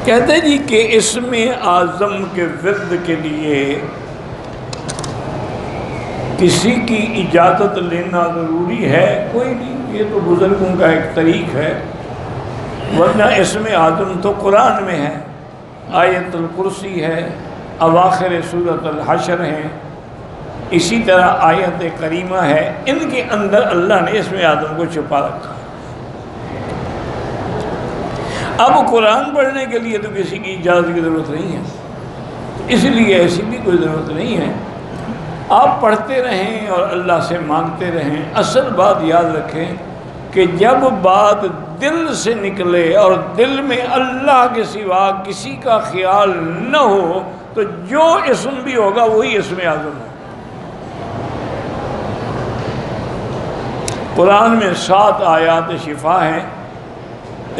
کہتے جی کہ اسم اعظم کے ورد کے لیے کسی کی اجازت لینا ضروری ہے؟ کوئی نہیں، یہ تو بزرگوں کا ایک طریق ہے، ورنہ اسم اعظم تو قرآن میں ہے، آیت الکرسی ہے، اواخر سورۃ الحشر ہے، اسی طرح آیت کریمہ ہے، ان کے اندر اللہ نے اسم اعظم کو چھپا رکھا۔ اب قرآن پڑھنے کے لیے تو کسی کی اجازت کی ضرورت نہیں ہے، اس لیے ایسی بھی کوئی ضرورت نہیں ہے، آپ پڑھتے رہیں اور اللہ سے مانگتے رہیں۔ اصل بات یاد رکھیں کہ جب بات دل سے نکلے اور دل میں اللہ کے سوا کسی کا خیال نہ ہو تو جو اسم بھی ہوگا وہی اسم اعظم ہے۔ قرآن میں 7 آیات شفا ہیں،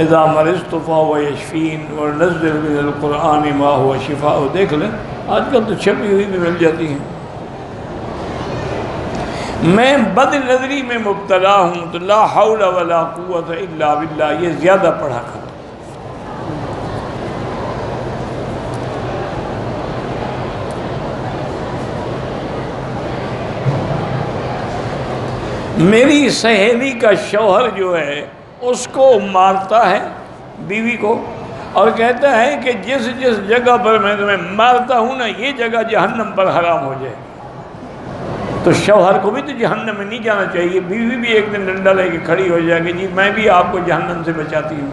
اذا مرضت فهو یشفین وننزل من القرآن ما هو شفاء۔ دیکھ لیں، آج کل تو چھپی ہوئی بھی مل جاتی ہیں۔ میں بد نظری میں مبتلا ہوں تو لا حول ولا قوت الا باللہ، یہ زیادہ پڑھا کر۔ میری سہیلی کا شوہر جو ہے اس کو مارتا ہے بیوی کو، اور کہتا ہے کہ جس جس جگہ پر میں تمہیں مارتا ہوں نا یہ جگہ جہنم پر حرام ہو جائے۔ تو شوہر کو بھی تو جہنم میں نہیں جانا چاہیے، بیوی بھی ایک دن ڈنڈا لے کے کھڑی ہو جائے کہ جی میں بھی آپ کو جہنم سے بچاتی ہوں۔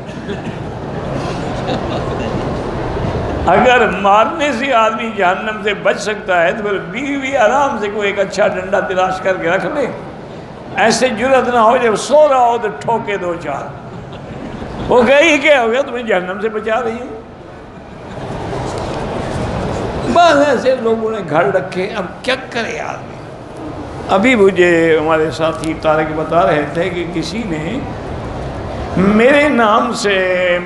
اگر مارنے سے آدمی جہنم سے بچ سکتا ہے تو پھر بیوی بھی آرام سے کوئی ایک اچھا ڈنڈا تلاش کر کے رکھ لے، ایسے جرأت نہ ہو جب سو رہا ہو تو ٹھوکے 2-4، وہ کہے کیا ہو گیا تمہیں جہنم سے بچا رہی ہوں۔ بعض ایسے لوگوں نے گھر رکھے، اب کیا کرے آدمی۔ ابھی مجھے ہمارے ساتھی طارق بتا رہے تھے کہ کسی نے میرے نام سے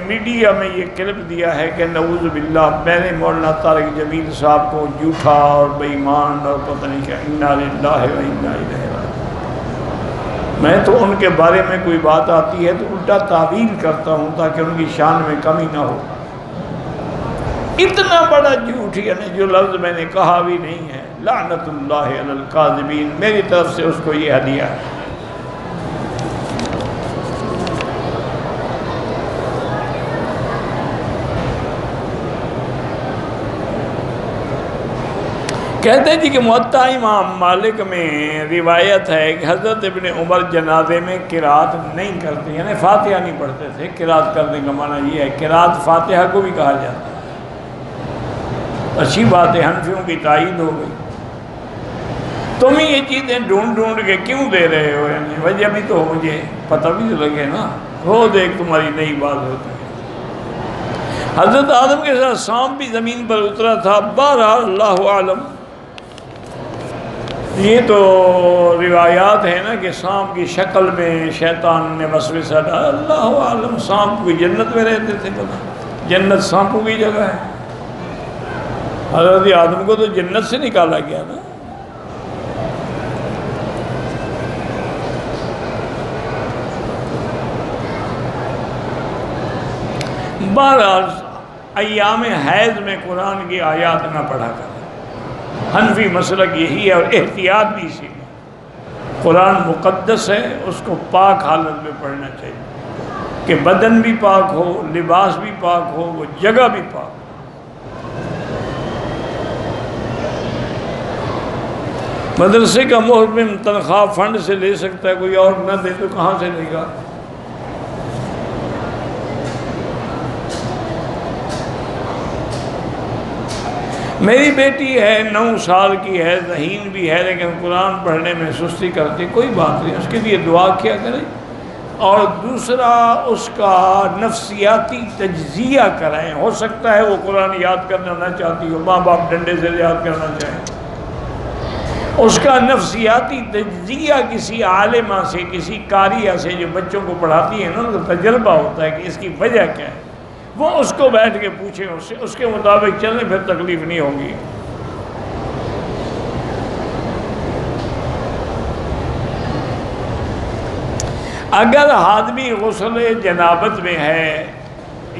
میڈیا میں یہ کلپ دیا ہے کہ نعوذ باللہ میں نے مولانا طارق جمیل صاحب کو جھوٹا اور بے ایمان اور پتہ نہیں کیا، انا للہ و انا الیہ راجعون۔ میں تو ان کے بارے میں کوئی بات آتی ہے تو الٹا تعویل کرتا ہوں تاکہ ان کی شان میں کمی نہ ہو۔ اتنا بڑا جھوٹ، یعنی جو لفظ میں نے کہا بھی نہیں ہے، لعنت اللہ علی الکاذبین، میری طرف سے اس کو یہ ہدیہ ہے۔ کہتے ہیں جی کہ موطا امام مالک میں روایت ہے کہ حضرت ابن عمر جنازے میں قرات نہیں کرتے، یعنی فاتحہ نہیں پڑھتے تھے۔ قرات کرنے کا معنی یہ ہے، قرات فاتحہ کو بھی کہا جاتا ہے۔ اچھی بات ہے، حنفیوں کی تائید ہو گئی۔ تم یہ چیزیں ڈھونڈ کے کیوں دے رہے ہو، یعنی وجہ بھی تو مجھے پتہ بھی تو لگے نا، روز ایک تمہاری نئی بات ہوتی ہے۔ حضرت آدم کے ساتھ سانپ بھی زمین پر اترا تھا، بہرحال اللہ عالم۔ یہ تو روایات ہیں نا کہ سانپ کی شکل میں شیطان نے وسوسہ ڈالا، اللہ عالم۔ سانپ کوئی جنت میں رہتے تھے، پتہ جنت سانپوں کی جگہ ہے۔ حضرت آدم کو تو جنت سے نکالا گیا نا۔ بہرحال ایام حیض میں قرآن کی آیات نہ پڑھا کر، حنفی مسلک یہی ہے، اور احتیاط بھی اسی میں۔ قرآن مقدس ہے، اس کو پاک حالت میں پڑھنا چاہیے کہ بدن بھی پاک ہو، لباس بھی پاک ہو، وہ جگہ بھی پاک ہو۔ مدرسے کا محترم تنخواہ فنڈ سے لے سکتا ہے، کوئی اور نہ دے تو کہاں سے لے گا؟ میری بیٹی ہے 9 سال کی ہے، ذہین بھی ہے، لیکن قرآن پڑھنے میں سستی کرتی، کوئی بات نہیں، اس کے لیے دعا کیا کریں، اور دوسرا اس کا نفسیاتی تجزیہ کرائیں۔ ہو سکتا ہے وہ قرآن یاد کرنا نہ چاہتی ہو، ماں باپ ڈنڈے سے یاد کرنا چاہیں، اس کا نفسیاتی تجزیہ کسی عالمہ سے، کسی قاریہ سے جو بچوں کو پڑھاتی ہے نا، ان کا تجربہ ہوتا ہے کہ اس کی وجہ کیا ہے، وہ اس کو بیٹھ کے پوچھیں، اس کے مطابق چلیں، پھر تکلیف نہیں ہوگی۔ اگر آدمی غسل جنابت میں ہے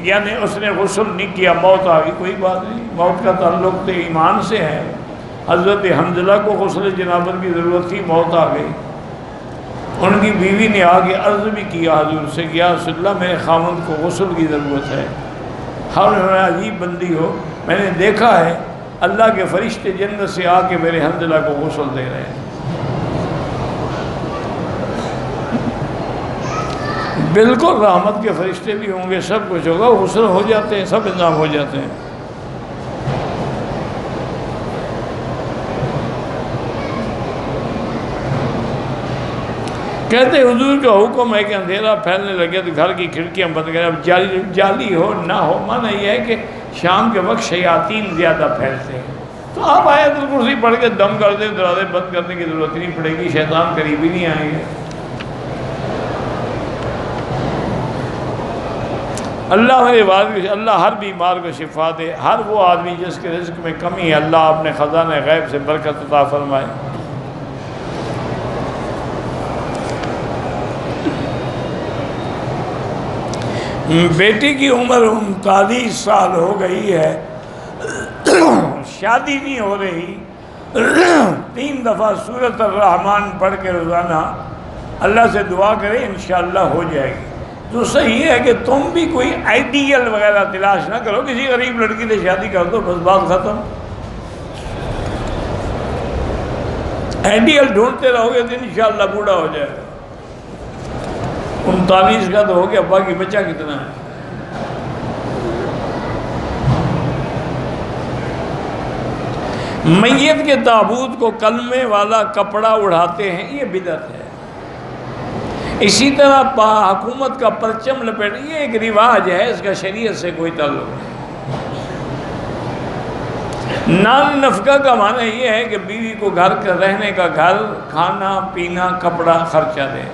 یعنی اس نے غسل نہیں کیا، موت آ گئی، کوئی بات نہیں، موت کا تعلق تو ایمان سے ہے۔ حضرت حنظلہ کو غسل جنابت کی ضرورت تھی، موت آ گئی۔ ان کی بیوی نے آگے عرض بھی کیا حضور سے، یا رسول اللہ میرے خاوند کو غسل کی ضرورت ہے۔ ہم عجیب بندی ہو، میں نے دیکھا ہے اللہ کے فرشتے جنت سے آ کے میرے حنظلہ کو غسل دے رہے ہیں۔ بالکل رحمت کے فرشتے بھی ہوں گے، سب کچھ ہوگا، غسل ہو جاتے ہیں، سب انتظام ہو جاتے ہیں۔ کہتے حضور کا حکم ہے کہ اندھیرا پھیلنے لگے تو گھر کی کھڑکیاں بند کریں۔ اب جالی ہو نہ ہو، معنی یہ ہے کہ شام کے وقت شیاطین زیادہ پھیلتے ہیں، تو آپ آیت الکرسی پڑھ کے دم کر دیں، دروازے بند کرنے کی ضرورت نہیں پڑے گی، شیطان قریب ہی نہیں آئیں گے۔ اللہ میرے والد، اللہ ہر بیمار کو شفا دے، ہر وہ آدمی جس کے رزق میں کمی ہے اللہ اپنے خزانہ غیب سے برکت عطا فرمائے۔ بیٹی کی عمر 39 سال ہو گئی ہے، شادی نہیں ہو رہی، 3 دفعہ سورۃ الرحمن پڑھ کے روزانہ اللہ سے دعا کرے، انشاءاللہ ہو جائے گی۔ دوسرا یہ ہے کہ تم بھی کوئی آئیڈیل وغیرہ تلاش نہ کرو، کسی غریب لڑکی سے شادی کر دو، بس بات ختم۔ آئیڈیل ڈھونڈتے رہو گے تو انشاءاللہ بوڑھا ہو جائے گا۔ 39 کا تو ہو گیا، باقی بچہ کتنا ہے؟ میت کے تابوت کو کلمے والا کپڑا اڑاتے ہیں، یہ بدعت ہے۔ اسی طرح حکومت کا پرچم لپیٹ، یہ ایک رواج ہے، اس کا شریعت سے کوئی تعلق نہیں۔ نان نفقہ کا معنی یہ ہے کہ بیوی کو گھر کا رہنے کا گھر، کھانا پینا، کپڑا خرچہ دے۔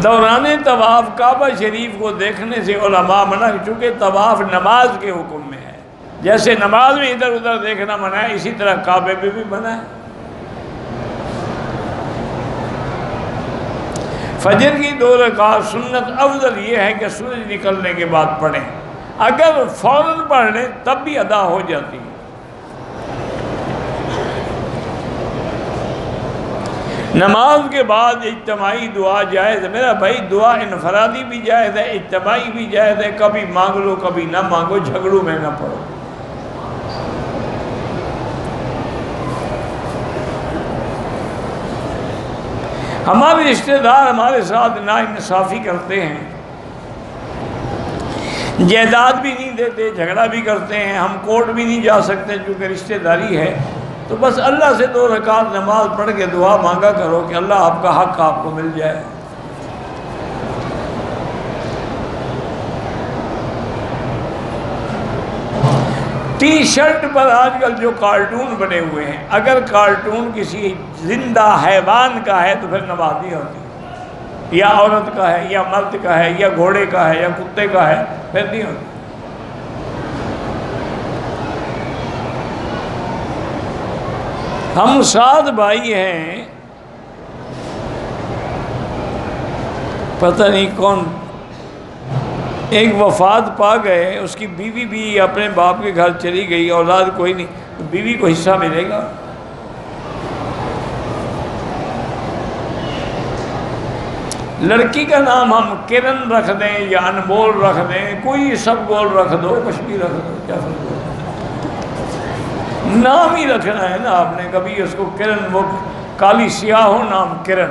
دوران طواف کعبہ شریف کو دیکھنے سے علماء منع، چونکہ طواف نماز کے حکم میں ہے، جیسے نماز میں ادھر ادھر دیکھنا منع ہے، اسی طرح کعبے پہ بھی منع ہے۔ فجر کی 2 رکعت سنت افضل یہ ہے کہ سورج نکلنے کے بعد پڑھیں، اگر فوراً پڑھ لیں تب بھی ادا ہو جاتی ہے۔ نماز کے بعد اجتماعی دعا جائز ہے میرا بھائی، دعا انفرادی بھی جائز ہے، اجتماعی بھی جائز ہے، کبھی مانگ لو کبھی نہ مانگو، جھگڑوں میں نہ پڑو۔ ہمارے رشتہ دار ہمارے ساتھ ناانصافی کرتے ہیں، جائیداد بھی نہیں دیتے، جھگڑا بھی کرتے ہیں، ہم کورٹ بھی نہیں جا سکتے چونکہ رشتہ داری ہے، تو بس اللہ سے 2 رکعت نماز پڑھ کے دعا مانگا کرو کہ اللہ آپ کا حق آپ کو مل جائے۔ ٹی شرٹ پر آج کل جو کارٹون بنے ہوئے ہیں، اگر کارٹون کسی زندہ حیوان کا ہے تو پھر نماز نہیں ہوتی، یا عورت کا ہے یا مرد کا ہے یا گھوڑے کا ہے یا کتے کا ہے، پھر نہیں ہوتی۔ ہم 7 بھائی ہیں، پتہ نہیں کون ایک وفات پا گئے، اس کی بیوی بھی اپنے باپ کے گھر چلی گئی، اولاد کوئی نہیں، تو بیوی کو حصہ ملے گا۔ لڑکی کا نام ہم کرن رکھ دیں یا انمول رکھ دیں، کوئی سب گول رکھ دو، کچھ بھی رکھ دو، کیا فرق ہے؟ نام ہی رکھنا ہے نا آپ نے، کبھی اس کو کرن، وہ کالی سیاہ ہو نام کرن،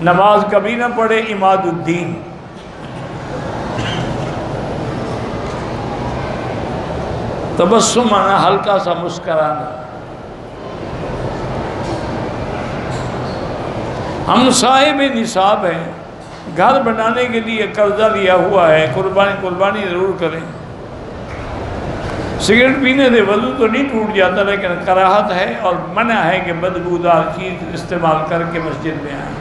نماز کبھی نہ پڑھے، عماد الدین۔ تبسم آنا، ہلکا سا مسکرانا۔ ہم صاحب نصاب ہیں، گھر بنانے کے لیے قرضہ لیا ہوا ہے، قربانی ضرور کریں۔ سگریٹ پینے سے وضو تو نہیں ٹوٹ جاتا، لیکن کراہت ہے اور منع ہے کہ بدبودار چیز استعمال کر کے مسجد میں آئیں۔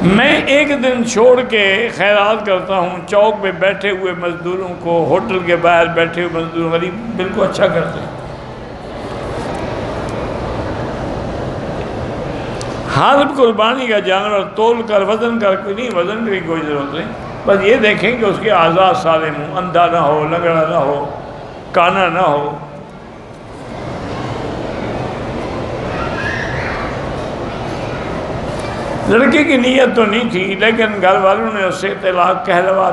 میں ایک دن چھوڑ کے خیرات کرتا ہوں، چوک پہ بیٹھے ہوئے مزدوروں کو، ہوٹل کے باہر بیٹھے ہوئے مزدور غریب بالکل اچھا کرتے ہیں۔ ہر قربانی کا جانور تول کر وزن کر کوئی نہیں، وزن کی کوئی ضرورت نہیں، بس یہ دیکھیں کہ اس کے اعضاء سالم ہوں، اندھا نہ ہو، لنگڑا نہ ہو، کانا نہ ہو۔ لڑکے کی نیت تو نہیں تھی، لیکن گھر والوں نے اس سے طلاق کہلوا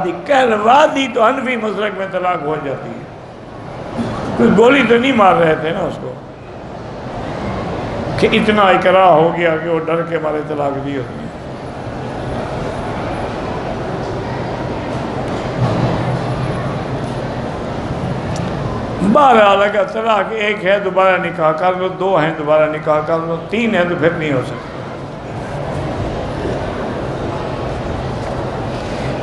دی تو حنفی مسلک میں طلاق ہو جاتی ہے۔ کوئی گولی تو نہیں مار رہے تھے نا اس کو کہ اتنا اکراہ ہو گیا کہ وہ ڈر کے مارے طلاق دی ہوتی ہے۔ بہرحال اگر طلاق ایک ہے دوبارہ نکاح کر لو، دو ہیں دوبارہ نکاح کر لو، تین ہے تو پھر نہیں ہو سکتا۔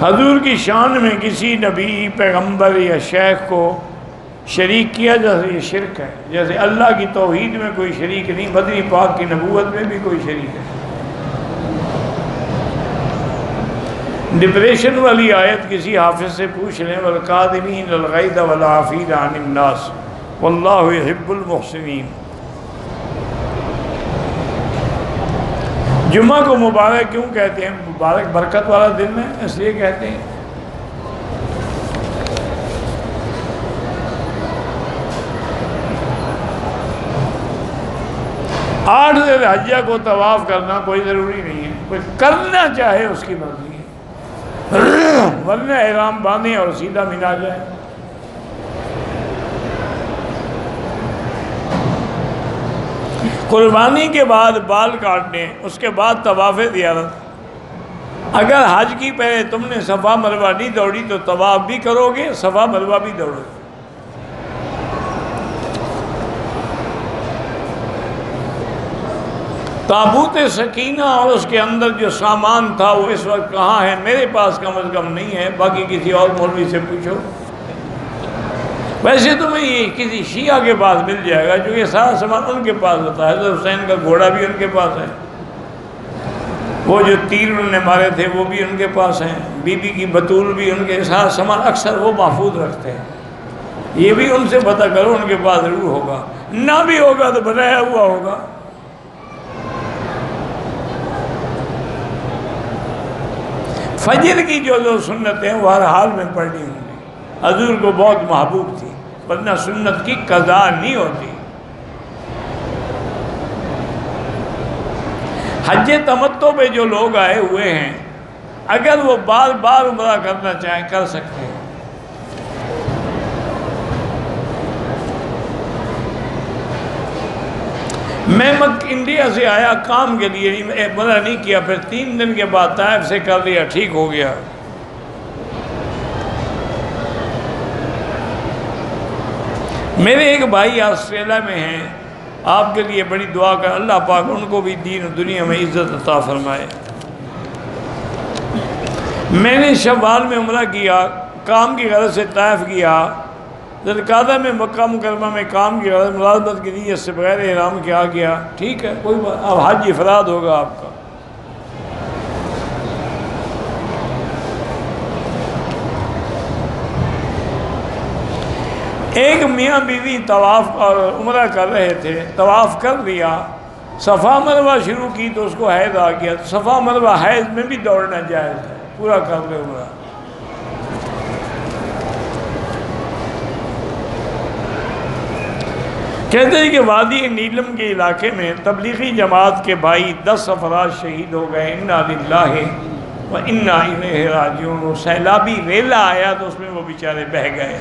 حضور کی شان میں کسی نبی، پیغمبر یا شیخ کو شریک کیا جیسے یہ شرک ہے، جیسے اللہ کی توحید میں کوئی شریک نہیں، مدنی پاک کی نبوت میں بھی کوئی شریک ہے۔ ڈپریشن والی آیت کسی حافظ سے پوچھ لیں، وَالْقَادِمِينَ الْغَيْظَ وَالْعَافِينَ عَنِ النَّاسِ وَاللَّهُ يُحِبُّ الْمُحْسِنِينَ۔ جمعہ کو مبارک کیوں کہتے ہیں؟ مبارک برکت والا دن ہے اس لیے کہتے ہیں۔ آٹھ ذی الحجہ کو طواف کرنا کوئی ضروری نہیں ہے، کوئی کرنا چاہے اس کی مرضی ہے، ورنہ احرام باندھیں اور سیدھا منا جائے۔ قربانی کے بعد بال کاٹنے، اس کے بعد طواف زیارت۔ اگر حج کی پہلے تم نے صفا مروہ نہیں دوڑی تو طواف بھی کرو گے، صفا مروہ بھی دوڑو گے۔ تابوت سکینہ اور اس کے اندر جو سامان تھا وہ اس وقت کہاں ہے؟ میرے پاس کم از کم نہیں ہے، باقی کسی اور مولوی سے پوچھو۔ ویسے تو میں یہ کسی شیعہ کے پاس مل جائے گا، جو یہ سارا سامان ان کے پاس ہوتا ہے۔ حضرت حسین کا گھوڑا بھی ان کے پاس ہے، وہ جو تیر انہوں نے مارے تھے وہ بھی ان کے پاس ہیں، بی بی کی بطول بھی ان کے، سارا سامان اکثر وہ محفوظ رکھتے ہیں۔ یہ بھی ان سے پتہ کرو، ان کے پاس ضرور ہوگا، نہ بھی ہوگا تو بنایا ہوا ہوگا۔ فجر کی جو دو سنتیں وہ ہر حال میں پڑھنی ہوں گی، حضور کو بہت محبوب تھی، ورنہ سنت کی قضا نہیں ہوتی۔ حج تمتع پہ جو لوگ آئے ہوئے ہیں، اگر وہ بار بار عمرہ کرنا چاہیں کر سکتے ہیں۔ میں انڈیا سے آیا کام کے لیے، عمرہ نہیں کیا، پھر 3 دن کے بعد طائف سے کر لیا، ٹھیک ہو گیا۔ میرے ایک بھائی آسٹریلیا میں ہیں، آپ کے لیے بڑی دعا کر، اللہ پاک ان کو بھی دین و دنیا میں عزت عطا فرمائے۔ میں نے شوال میں عمرہ کیا، کام کی غرض سے طائف گیا، ذوالقعدہ میں مکہ مکرمہ میں کام کی غرض ملازمت کی نیت سے بغیر احرام کے آ گیا، ٹھیک ہے کوئی بات، اب حج افراد ہوگا آپ کا۔ ایک میاں بیوی طواف اور عمرہ کر رہے تھے، طواف کر لیا، صفا مروہ شروع کی تو اس کو حیض آ گیا، تو صفا مروہ حیض میں بھی دوڑنا جائز ہے، پورا کر لے عمرہ۔ کہتے ہیں کہ وادی نیلم کے علاقے میں تبلیغی جماعت کے بھائی 10 افراد شہید ہو گئے، انا للہ و انا الیہ راجعون۔ وہ سیلابی ریلا آیا تو اس میں وہ بیچارے بہہ گئے۔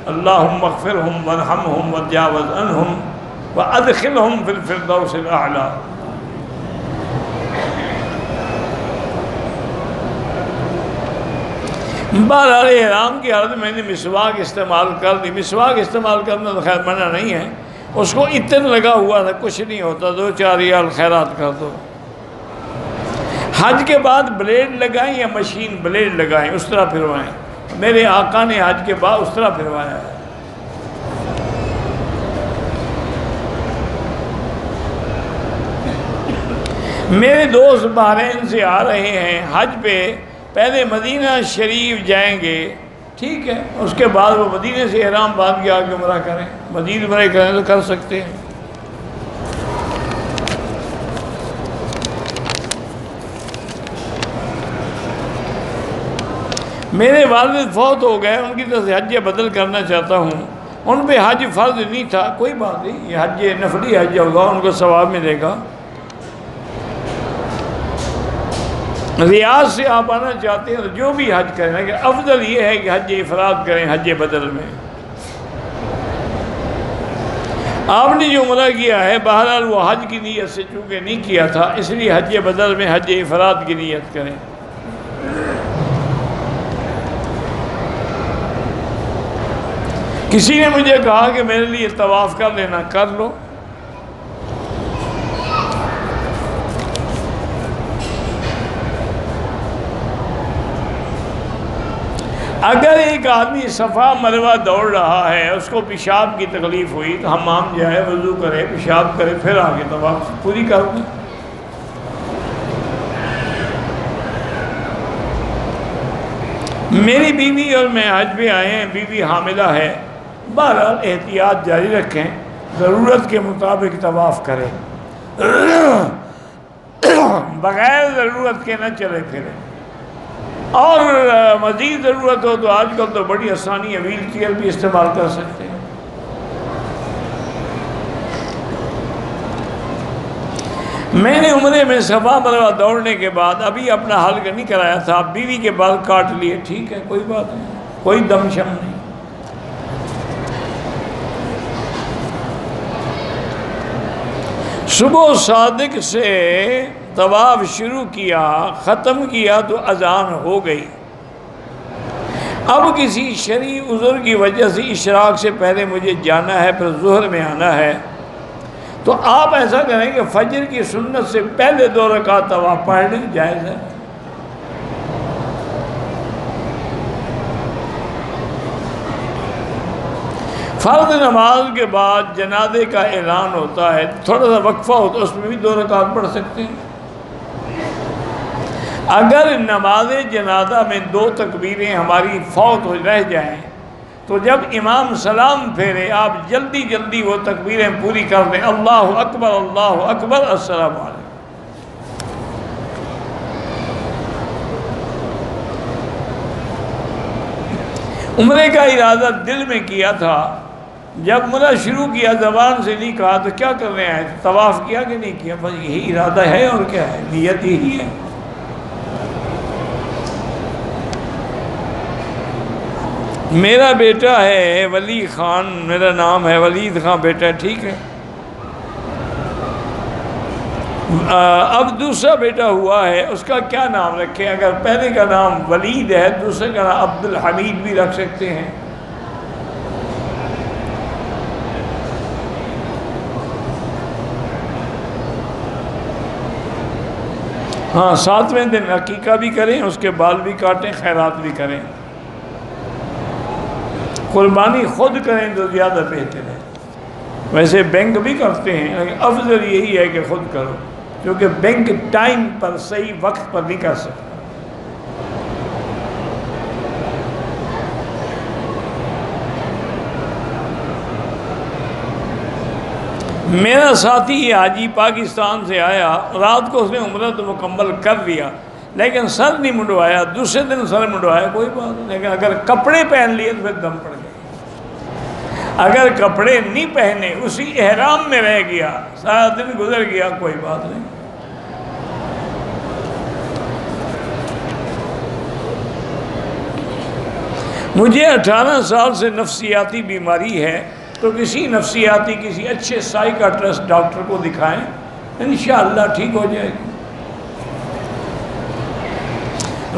اللہم اغفرہم وارحمہم وتجاوز عنہم وادخلہم فی الفردوس الاعلی۔ بہرحال احرام کی حالت میں نے مسواک استعمال کر دی۔ مسواک استعمال کرنا تو خیر منع نہیں ہے، اس کو اتن لگا ہوا تھا، کچھ نہیں ہوتا، 2-4 ریال خیرات کر دو۔ حج کے بعد بلیڈ لگائیں یا مشین بلیڈ لگائیں، اس طرح پھروائیں۔ میرے آقا نے حج کے بعد اس طرح پھروایا ہے۔ میرے دوست بحرین سے آ رہے ہیں حج پہ، پہلے مدینہ شریف جائیں گے، ٹھیک ہے، اس کے بعد وہ مدینہ سے احرام باندھ کے آگے عمرہ کریں، مزید عمرے کریں تو کر سکتے ہیں۔ میرے والد فوت ہو گئے، ان کی طرف سے حج بدل کرنا چاہتا ہوں، ان پہ حج فرض نہیں تھا، کوئی بات نہیں، یہ حج نفلی حج ہوگا، ان کو ثواب ملے گا۔ ریاض سے آپ آنا چاہتے ہیں تو جو بھی حج کریں، لیکن افضل یہ ہے کہ حج افراد کریں حج بدل میں۔ آپ نے جو عمرہ کیا ہے بہرحال وہ حج کی نیت سے چونکہ نہیں کیا تھا، اس لیے حج بدل میں حج افراد کی نیت کریں۔ کسی نے مجھے کہا کہ میرے لیے طواف کر لینا، کر لو۔ اگر ایک آدمی صفا مروہ دوڑ رہا ہے، اس کو پیشاب کی تکلیف ہوئی تو حمام جائے، وضو کرے، پیشاب کرے، پھر آگے طواف پوری کر دیں۔ میری بیوی اور میں حج پہ آئے ہیں، بیوی حاملہ ہے، بہرحال احتیاط جاری رکھیں، ضرورت کے مطابق طواف کریں، بغیر ضرورت کے نہ چلے پھریں، اور مزید ضرورت ہو تو آج کل تو بڑی آسانی ہے، ویل چیئر بھی استعمال کر سکتے ہیں۔ میں نے عمرے میں صفا مروہ دوڑنے کے بعد ابھی اپنا حلق نہیں کرایا تھا، بیوی کے بال کاٹ لیے، ٹھیک ہے، کوئی بات نہیں، کوئی دم شم نہیں۔ صبح صادق سے طواف شروع کیا، ختم کیا تو اذان ہو گئی، اب کسی شرعی عذر کی وجہ سے اشراق سے پہلے مجھے جانا ہے، پھر ظہر میں آنا ہے، تو آپ ایسا کریں کہ فجر کی سنت سے پہلے 2 رکعت طواف پڑھ لیں، جائز ہے۔ فرض نماز کے بعد جنازے کا اعلان ہوتا ہے، تھوڑا سا وقفہ ہوتا ہے، اس میں بھی 2 رکعت پڑھ سکتے ہیں۔ اگر نماز جنازہ میں 2 تکبیریں ہماری فوت ہو رہ جائیں تو جب امام سلام پھیرے آپ جلدی جلدی وہ تکبیریں پوری کر دیں، اللہ اکبر السلام علیکم۔ عمرے کا ارادہ دل میں کیا تھا، جب عمرہ شروع کیا زبان سے نہیں کہا تو کیا کر رہے ہیں، طواف کیا کہ نہیں کیا، بس یہی ارادہ ہے اور کیا ہے، نیت یہی ہے۔ میرا بیٹا ہے ولی خان، میرا نام ہے ولید خان بیٹا، ٹھیک ہے، اب دوسرا بیٹا ہوا ہے، اس کا کیا نام رکھیں؟ اگر پہلے کا نام ولید ہے، دوسرے کا نام عبد الحمید بھی رکھ سکتے ہیں۔ ہاں، 7ویں دن عقیقہ بھی کریں، اس کے بال بھی کاٹیں، خیرات بھی کریں، قربانی خود کریں تو زیادہ بہتر ہے۔ ویسے بینک بھی کرتے ہیں لیکن افضل یہی ہے کہ خود کرو، کیونکہ بینک ٹائم پر صحیح وقت پر نہیں کر سکتا۔ میرا ساتھی حاجی پاکستان سے آیا، رات کو اس نے عمرہ تو مکمل کر لیا لیکن سر نہیں منڈوایا، دوسرے دن سر منڈوایا، کوئی بات نہیں، لیکن اگر کپڑے پہن لیے تو پھر دم پڑ گئے، اگر کپڑے نہیں پہنے اسی احرام میں رہ گیا، سارا دن گزر گیا، کوئی بات نہیں۔ مجھے 18 سال سے نفسیاتی بیماری ہے، تو کسی نفسیاتی کسی اچھے سائیکاٹرسٹ ڈاکٹر کو دکھائیں، انشاءاللہ ٹھیک ہو جائے گی۔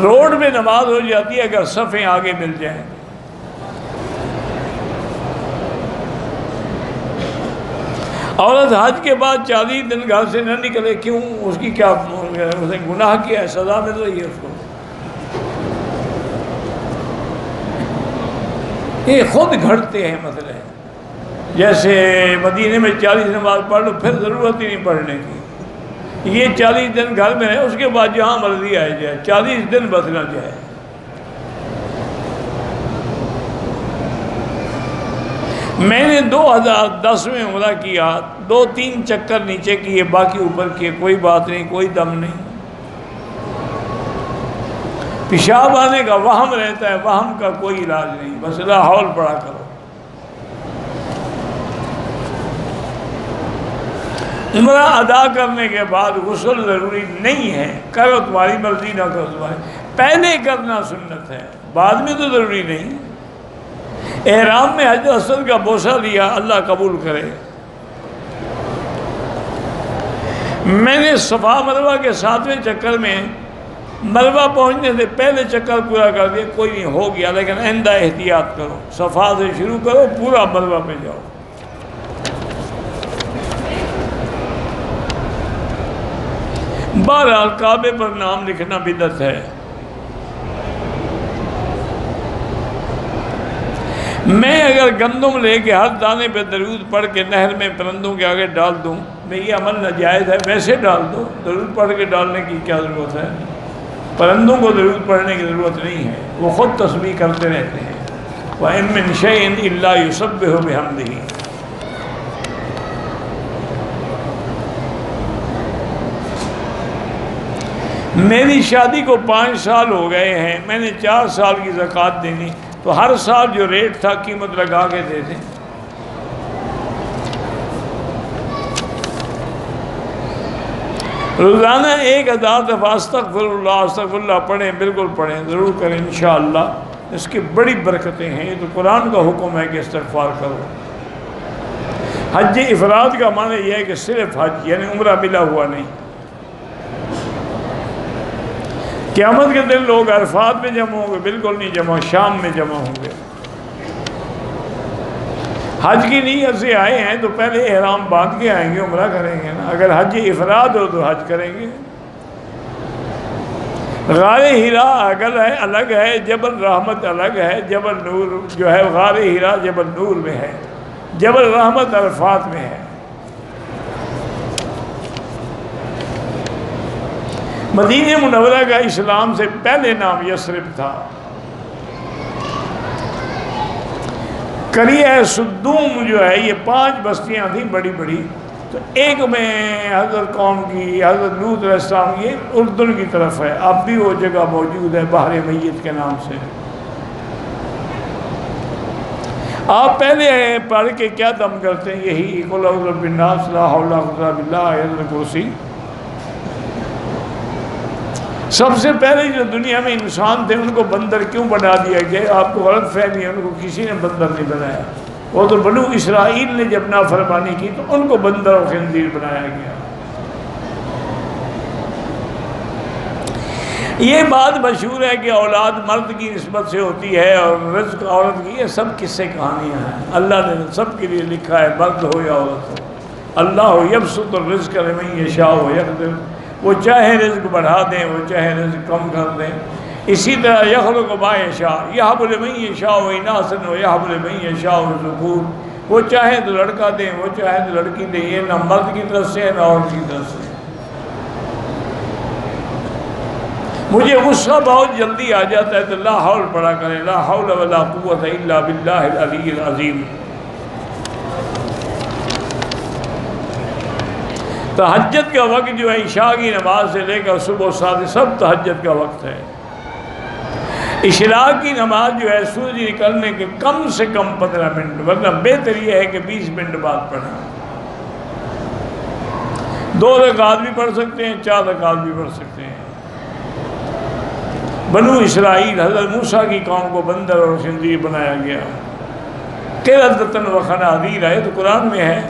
روڈ میں نماز ہو جاتی ہے اگر صفیں آگے مل جائیں۔ عورت حج کے بعد 40 دن گھر سے نہ نکلے، کیوں؟ اس کی کیا، اس نے گناہ کیا ہے، سزا مل رہی ہے اس کو؟ یہ خود گھڑتے ہیں مسئلے، جیسے مدینے میں 40 نماز پڑھ لو پھر ضرورت ہی نہیں پڑھنے کی، یہ 40 دن گھر میں رہے، اس کے بعد جہاں مرضی آئے جائے، 40 دن بس نہ جائے۔ میں نے 2010 میں عمرہ کیا، 2-3 چکر نیچے کیے، باقی اوپر کیے، کوئی بات نہیں، کوئی دم نہیں۔ پیشاب آنے کا وہم رہتا ہے، وہم کا کوئی علاج نہیں، بس لا حول پڑھا کرو۔ عمرہ ادا کرنے کے بعد غسل ضروری نہیں ہے، کرو تمہاری مرضی، نہ کرو تمہاری، پہلے کرنا سنت ہے، بعد میں تو ضروری نہیں۔ احرام میں حجر اسود کا بوسہ لیا، اللہ قبول کرے۔ میں نے صفا مروہ کے 7ویں چکر میں مروہ پہنچنے سے پہلے چکر پورا کر دیا، کوئی نہیں، ہو گیا، لیکن آئندہ احتیاط کرو، صفا سے شروع کرو، پورا مروہ پہ جاؤ۔ بہرحال کعبے پر نام لکھنا بدعت ہے۔ میں اگر گندم لے کے ہر دانے پہ درود پڑھ کے نہر میں پرندوں کے آگے ڈال دوں، میں یہ عمل ناجائز ہے، ویسے ڈال دو، درود پڑھ کے ڈالنے کی کیا ضرورت ہے؟ پرندوں کو درود پڑھنے کی ضرورت نہیں ہے، وہ خود تسبیح کرتے رہتے ہیں۔ وَإِن مِّن شَيْءٍ إِلَّا يُسَبِّحُ بِحَمْدِهِ۔ میری شادی کو 5 سال ہو گئے ہیں، میں نے 4 سال کی زکوٰۃ دینی، تو ہر سال جو ریٹ تھا قیمت لگا کے دے دیں۔ روزانہ 1000 دفعہ استغفر اللہ پڑھیں، بالکل پڑھیں، ضرور کریں انشاءاللہ، اس کی بڑی برکتیں ہیں۔ یہ تو قرآن کا حکم ہے کہ استغفار کرو۔ حج افراد کا معنی یہ ہے کہ صرف حج، یعنی عمرہ ملا ہوا نہیں۔ قیامت کے دن لوگ عرفات میں جمع ہوں گے، بالکل نہیں جمع، شام میں جمع ہوں گے۔ حج کی نیت سے آئے ہیں تو پہلے احرام باندھ کے آئیں گے، عمرہ کریں گے نا۔ اگر حج افراد ہو تو حج کریں گے۔ غار ہرا الگ ہے، جبل رحمت الگ ہے، جبل نور جو ہے غار ہرا جبل نور میں ہے، جبل رحمت عرفات میں ہے۔ مدینہ منورہ کا اسلام سے پہلے نام یثرب تھا۔ قریہ سدوم جو ہے، یہ 5 بستیاں تھیں بڑی بڑی، تو ایک میں حضرت قوم کی، حضرت لوط علیہ السلام، یہ اردن کی طرف ہے، اب بھی وہ جگہ موجود ہے بحر میت کے نام سے۔ آپ پہلے پڑھ کے کیا دم کرتے ہیں؟ یہی قل اعوذ برب الناس، لا حول ولا قوۃ الا باللہ، آیت الکرسی۔ سب سے پہلے جو دنیا میں انسان تھے ان کو بندر کیوں بنا دیا گیا؟ آپ کو غلط فہمی ہے، ان کو کسی نے بندر نہیں بنایا، وہ تو بنو اسرائیل نے جب نافرمانی کی تو ان کو بندر و خنزیر بنایا گیا۔ یہ بات مشہور ہے کہ اولاد مرد کی نسبت سے ہوتی ہے اور رزق عورت کی، یہ سب قصے کہانیاں ہیں، اللہ نے سب کے لیے لکھا ہے، مرد ہو یا عورت ہو۔ اللہ یبسط الرزق لمن یشاء ویقدر، وہ چاہے رزق بڑھا دیں، وہ چاہے رزق کم کر دیں۔ اسی طرح یخلق ما یشاء، یہب لمن یشاء اناثا ویہب لمن یشاء الذکور، وہ چاہے تو لڑکا دیں، وہ چاہے تو لڑکی دیں، یہ نہ مرد کی طرف سے نہ عورت کی طرف سے۔ مجھے غصہ بہت جلدی آ جاتا ہے تو لا حول پڑھا کریں، لا حول ولا قوت الا باللہ العلی العظیم۔ تہجد کا وقت جو ہے عشاء کی نماز سے لے کر صبح 7 سب تہجد کا وقت ہے۔ اشراق کی نماز جو ہے سورج نکلنے کے کم سے کم 15 منٹ، ورنہ بہتر یہ ہے کہ 20 منٹ بعد پڑھیں۔ 2 رکعات بھی پڑھ سکتے ہیں، 4 رکعات بھی پڑھ سکتے ہیں۔ بنو اسرائیل، حضرت موسیٰ کی قوم کو بندر اور خنزیر بنایا گیا۔ قردۃ وخنازیر ہے تو قرآن میں ہے۔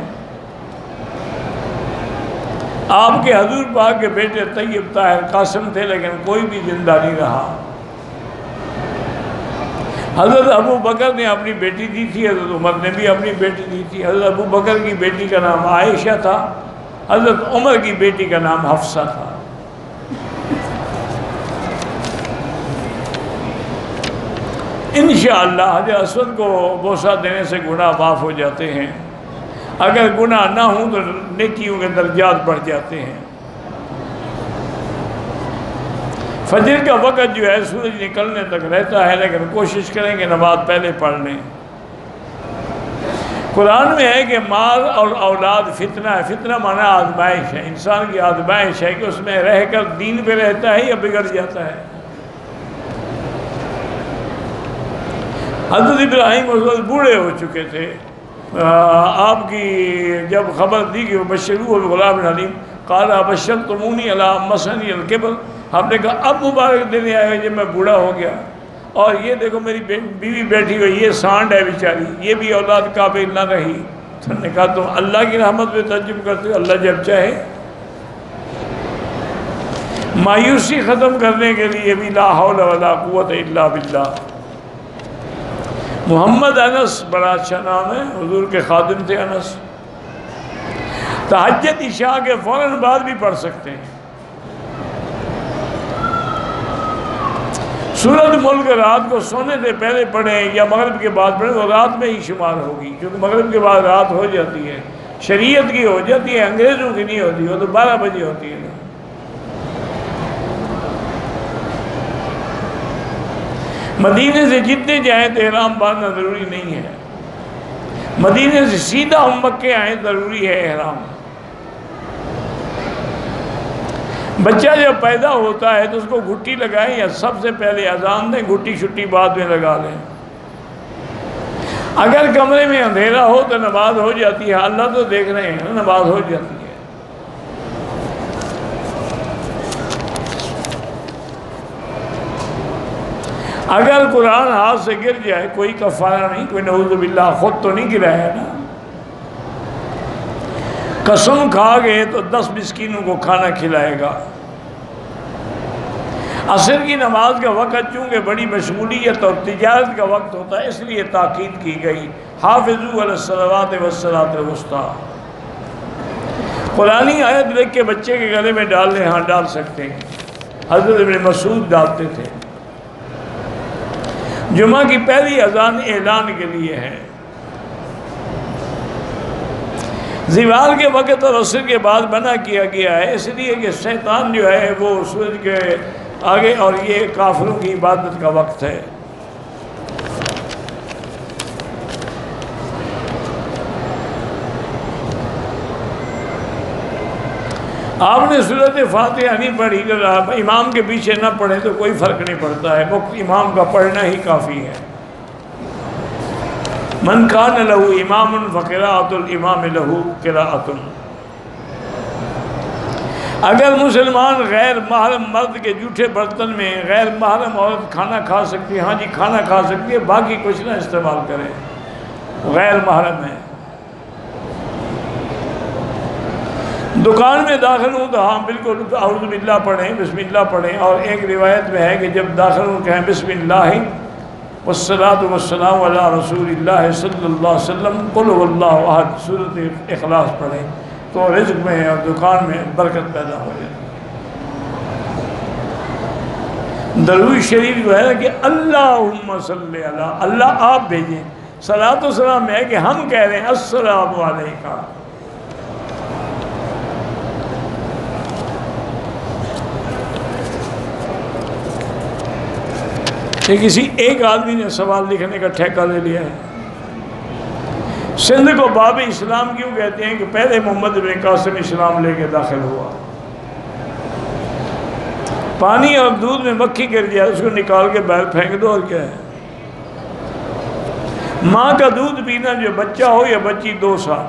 آپ کے حضور پاک کے بیٹے طیب طاہر قاسم تھے، لیکن کوئی بھی زندہ نہیں رہا۔ حضرت ابو بکر نے اپنی بیٹی دی تھی، حضرت عمر نے بھی اپنی بیٹی دی تھی۔ حضرت ابو بکر کی بیٹی کا نام عائشہ تھا، حضرت عمر کی بیٹی کا نام حفصہ تھا۔ انشاءاللہ حجر اسود کو بوسہ دینے سے گناہ معاف ہو جاتے ہیں، اگر گناہ نہ ہوں تو نیکیوں کے درجات بڑھ جاتے ہیں۔ فجر کا وقت جو ہے سورج نکلنے تک رہتا ہے، لیکن کوشش کریں کہ نماز پہلے پڑھ لیں۔ قرآن میں ہے کہ مال اور اولاد فتنہ ہے، فتنہ معنی آزمائش ہے، انسان کی آزمائش ہے کہ اس میں رہ کر دین پہ رہتا ہے یا بگڑ جاتا ہے۔ حضرت ابراہیم اس وقت بوڑھے ہو چکے تھے، آپ کی جب خبر دی کہ وہ بشروہ بغلام حلیم، قال ابشرتمونی علی مسنی الکبر، ہم نے کہا اب مبارک دینے آئے جب میں بوڑھا ہو گیا، اور یہ دیکھو میری بیوی بیٹھی ہوئی، یہ سانڈ ہے بیچاری، یہ بھی اولاد قابل نہ رہی۔ تو نے کہا تم اللہ کی رحمت پہ تعجب کرتے ہو، اللہ جب چاہے۔ مایوسی ختم کرنے کے لیے بھی لا حول ولا قوت الا باللہ۔ محمد انس بڑا اچھا نام ہے، حضور کے خادم تھے انس۔ تہجد عشاء کے فوراً بعد بھی پڑھ سکتے ہیں۔ سورۃ ملک رات کو سونے سے پہلے پڑھیں یا مغرب کے بعد پڑھیں، وہ رات میں ہی شمار ہوگی، کیونکہ مغرب کے بعد رات ہو جاتی ہے، شریعت کی ہو جاتی ہے، انگریزوں کی نہیں ہوتی، وہ تو 12 بجے ہوتی ہے۔ مدینے سے جتنے جائیں تو احرام باندھنا ضروری نہیں ہے، مدینے سے سیدھا ہم مکے آئیں ضروری ہے احرام۔ بچہ جب پیدا ہوتا ہے تو اس کو گھٹی لگائیں یا سب سے پہلے اذان دیں، گھٹی چھٹی بعد میں لگا لیں۔ اگر کمرے میں اندھیرا ہو تو نماز ہو جاتی ہے، اللہ تو دیکھ رہے ہیں، نماز ہو جاتی ہے۔ اگر قرآن ہاتھ سے گر جائے کوئی کفارہ نہیں، کوئی نعوذ باللہ خود تو نہیں گرا ہے نا، قسم کھا گئے تو 10 مسکینوں کو کھانا کھلائے گا۔ عصر کی نماز کا وقت چونکہ بڑی مشغولیت اور تجارت کا وقت ہوتا ہے، اس لیے تاکید کی گئی، حافظوا علی الصلوات والصلاۃ الوسطیٰ۔ قرآنی آیت لکھ کے بچے کے گلے میں ڈال لیں، ہاں ڈال سکتے ہیں، حضرت ابن مسعود ڈالتے تھے۔ جمعہ کی پہلی اذان اعلان کے لیے ہے، زوال کے وقت اور عصر کے بعد منع کیا گیا ہے، اس لیے کہ شیطان جو ہے وہ سورج کے آگے، اور یہ کافروں کی عبادت کا وقت ہے۔ آپ نے سورۃ فاتحہ نہیں پڑھی، امام کے پیچھے نہ پڑھیں تو کوئی فرق نہیں پڑتا ہے، امام کا پڑھنا ہی کافی ہے۔ من کان لہ امام فقراءۃ الامام لہ قراءۃ۔ اگر مسلمان غیر محرم مرد کے جھوٹے برتن میں غیر محرم عورت کھانا کھا سکتی ہے، ہاں جی کھانا کھا سکتی ہے، باقی کچھ نہ استعمال کریں، غیر محرم ہے۔ دکان میں داخل ہوں تو ہاں بالکل اعوذ باللہ پڑھیں، بسم اللہ پڑھیں، اور ایک روایت میں ہے کہ جب داخل ہوں کہیں بسم اللہ والصلاۃ والسلام علی رسول اللہ صلی اللہ علیہ وسلم، قل هو اللہ احد، سورۃ اخلاص پڑھیں تو رزق میں اور دکان میں برکت پیدا ہو جائے۔ درود شریف جو ہے کہ اللہم صلی علی، اللہ آپ بھیجیں، صلاۃ و سلام میں ہے کہ ہم کہہ رہے ہیں السلام علیکہ۔ کسی ایک آدمی نے سوال لکھنے کا ٹھیکہ لے لیا ہے، سندھ کو باب اسلام کیوں کہتے ہیں کہ پہلے محمد بن قاسم اسلام لے کے داخل ہوا، پانی اور دودھ میں مکھی گر جائے اس کو نکال کے باہر پھینک دو، اور کیا ہے۔ ماں کا دودھ پینا جو بچہ ہو یا بچی 2 سال،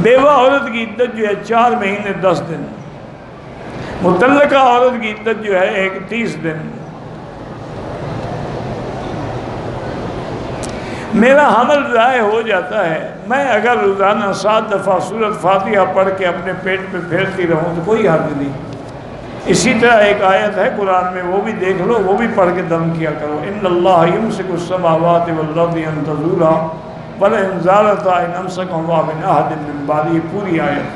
بیوہ عورت کی عدت جو ہے 4 مہینے 10 دن، مطلقہ عورت کی عدت جو ہے 30 دن۔ میرا حمل ضائع ہو جاتا ہے، میں اگر روزانہ 7 دفعہ سورۃ فاتحہ پڑھ کے اپنے پیٹ پہ پھیرتی رہوں تو کوئی حرج نہیں۔ اسی طرح ایک آیت ہے قرآن میں، وہ بھی دیکھ لو، وہ بھی پڑھ کے دم کیا کرو، ان اللہ یمسک السماوات والارض ان تزولا ولئن زالتا ان امسکہما من احد من بعدہ، یہ پوری آیت،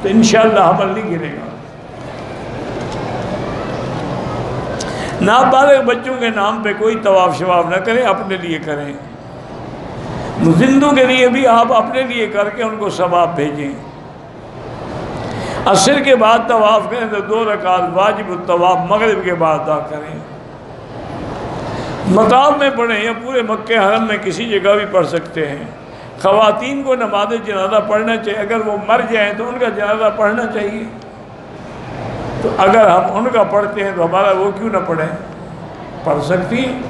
تو انشاءاللہ حمل نہیں گرے گا۔ نابالغ بچوں کے نام پہ کوئی طواف شواف نہ کریں، اپنے لیے کریں۔ زندوں کے لیے بھی آپ اپنے لیے کر کے ان کو ثواب بھیجیں۔ عصر کے بعد طواف کریں تو 2 رکعت واجب الطواف مغرب کے بعد ادا کریں، مقام میں پڑھیں یا پورے مکہ حرم میں کسی جگہ بھی پڑھ سکتے ہیں۔ خواتین کو نماز جنازہ پڑھنا چاہیے، اگر وہ مر جائیں تو ان کا جنازہ پڑھنا چاہیے، تو اگر ہم ان کا پڑھتے ہیں تو ہمارا وہ کیوں نہ پڑھیں؟ پڑھ سکتی ہیں۔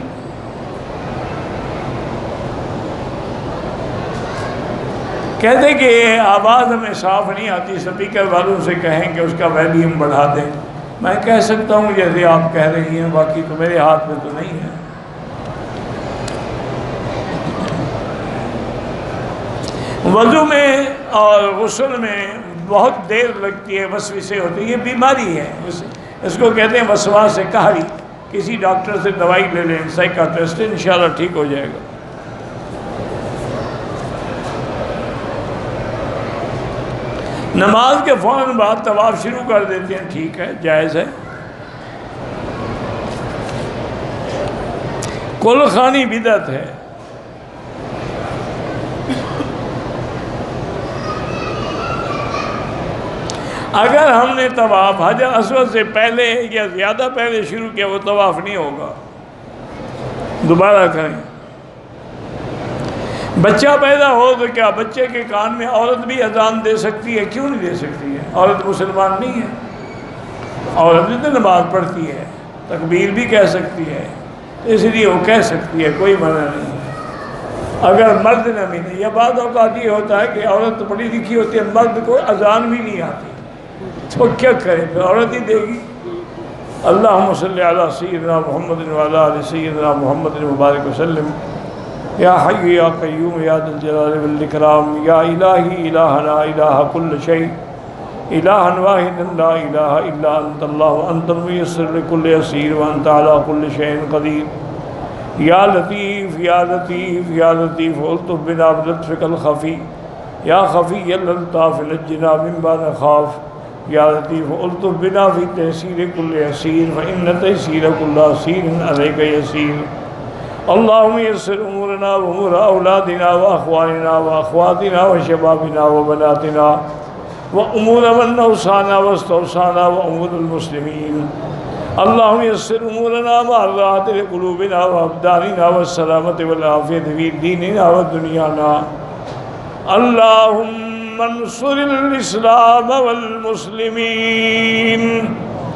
کہتے کہ آواز ہمیں صاف نہیں آتی، اسپیکر والوں سے کہیں کہ اس کا والیوم بڑھا دیں۔ میں کہہ سکتا ہوں جیسے آپ کہہ رہی ہیں، باقی تو میرے ہاتھ میں تو نہیں ہے۔ وضو میں اور غسل میں بہت دیر لگتی ہے، وسوسے ہوتی ہے، یہ بیماری ہے، اس کو کہتے ہیں وسواس قہری۔ کسی ڈاکٹر سے دوائی لے لیں، سائیکاٹرسٹ، انشاءاللہ ٹھیک ہو جائے گا۔ نماز کے فوراً بعد طواف شروع کر دیتے ہیں، ٹھیک ہے، جائز ہے۔ کل خوانی بدعت ہے۔ اگر ہم نے طواف حجر اسود سے پہلے یا زیادہ پہلے شروع کیا، وہ طواف نہیں ہوگا، دوبارہ کریں۔ بچہ پیدا ہو تو کیا بچے کے کان میں عورت بھی اذان دے سکتی ہے؟ کیوں نہیں دے سکتی ہے؟ عورت مسلمان نہیں ہے؟ عورت بھی تو نماز پڑھتی ہے، تکبیر بھی کہہ سکتی ہے، اس لیے وہ کہہ سکتی ہے، کوئی منع نہیں ہے۔ اگر مرد نہ ملے، یا بعض اوقات یہ ہوتا ہے کہ عورت تو پڑھی لکھی ہوتی ہے، مرد کو اذان بھی نہیں آتی، تو کیا کرے؟ پھر عورت ہی دے گی۔ اللہم صلی علی سیدنا محمد وعلی آل سیدنا محمد مبارک وسلم۔ یا حی یا قیوم یا ذا الجلال والاکرام، یا الہی الہنا الہ کل شیء، الہا واحدا لا الہ الا انت، اللہ انت المیسر لکل یسیر وانت علی کل شیء قدیر۔ یا لطیف یا لطیف یا لطیف الطف بنا بلطفک الخفی، یا خفی الالطاف نجنا مما نخاف، یا لطیف الطف بنا فی تحصیل کل یسیر فإن تحصیل کل عسیر علیک یسیر۔ اللہم یسر امورنا وامور اولادنا واخواننا واخواتنا وشبابنا وبناتنا وامور من اوصانا واستوصانا وامور المسلمین۔ اللہم یسر امورنا مع راحت قلوبنا وابداننا والسلامت والعافیت فی دیننا ودنیانا۔ اللہم انصر الاسلام والمسلمین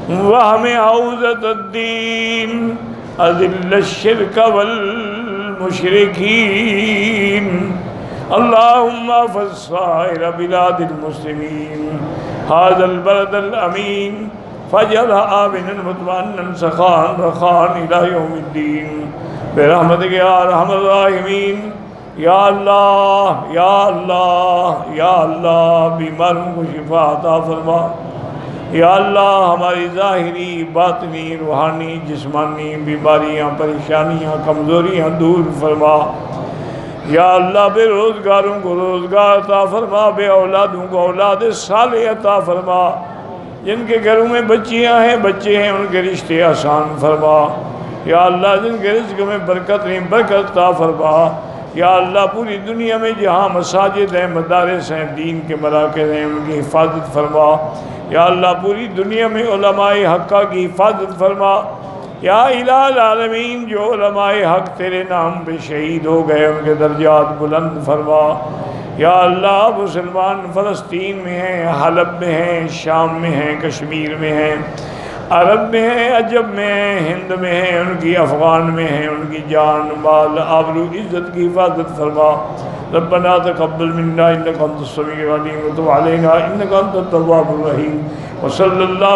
واحم حوزة الدین، اذل الشرک والمشرکین۔ اللہم احفظ سائر بلاد المسلمین، هذا البلد الامین فاجعلہ آمنا مطمئنا سخاء رخاء الى یوم الدین برحمتک یا ارحم الراحمین۔ یا اللہ یا اللہ یا اللہ، بیماروں کو شفا عطا فرما۔ یا اللہ ہماری ظاہری، باطنی، روحانی، جسمانی بیماریاں، پریشانیاں، کمزوریاں دور فرما۔ یا اللہ بے روزگاروں کو روزگار عطا فرما، بے اولادوں کو اولاد صالح عطا فرما، جن کے گھروں میں بچیاں ہیں، بچے ہیں، ان کے رشتے آسان فرما۔ یا اللہ جن کے رزق میں برکت نہیں، برکت عطا فرما۔ یا اللہ پوری دنیا میں جہاں مساجد ہیں، مدارس ہیں، دین کے مراکز ہیں، ان کی حفاظت فرما۔ یا اللہ پوری دنیا میں علماء حقہ کی حفاظت فرما۔ یا الہ العالمین، جو علماء حق تیرے نام پہ شہید ہو گئے، ان کے درجات بلند فرما۔ یا اللہ مسلمان فلسطین میں ہیں، حلب میں ہیں، شام میں ہیں، کشمیر میں ہیں، عرب میں ہیں، عجب میں ہیں، ہند میں ہیں، ان کی افغان میں ہیں، ان کی جان مال آبرو عزت کی حفاظت فرما۔ ربنا تقبل منا انک انت السمیع العلیم وتب علینا انک انت التواب الرحیم، وصلی اللہ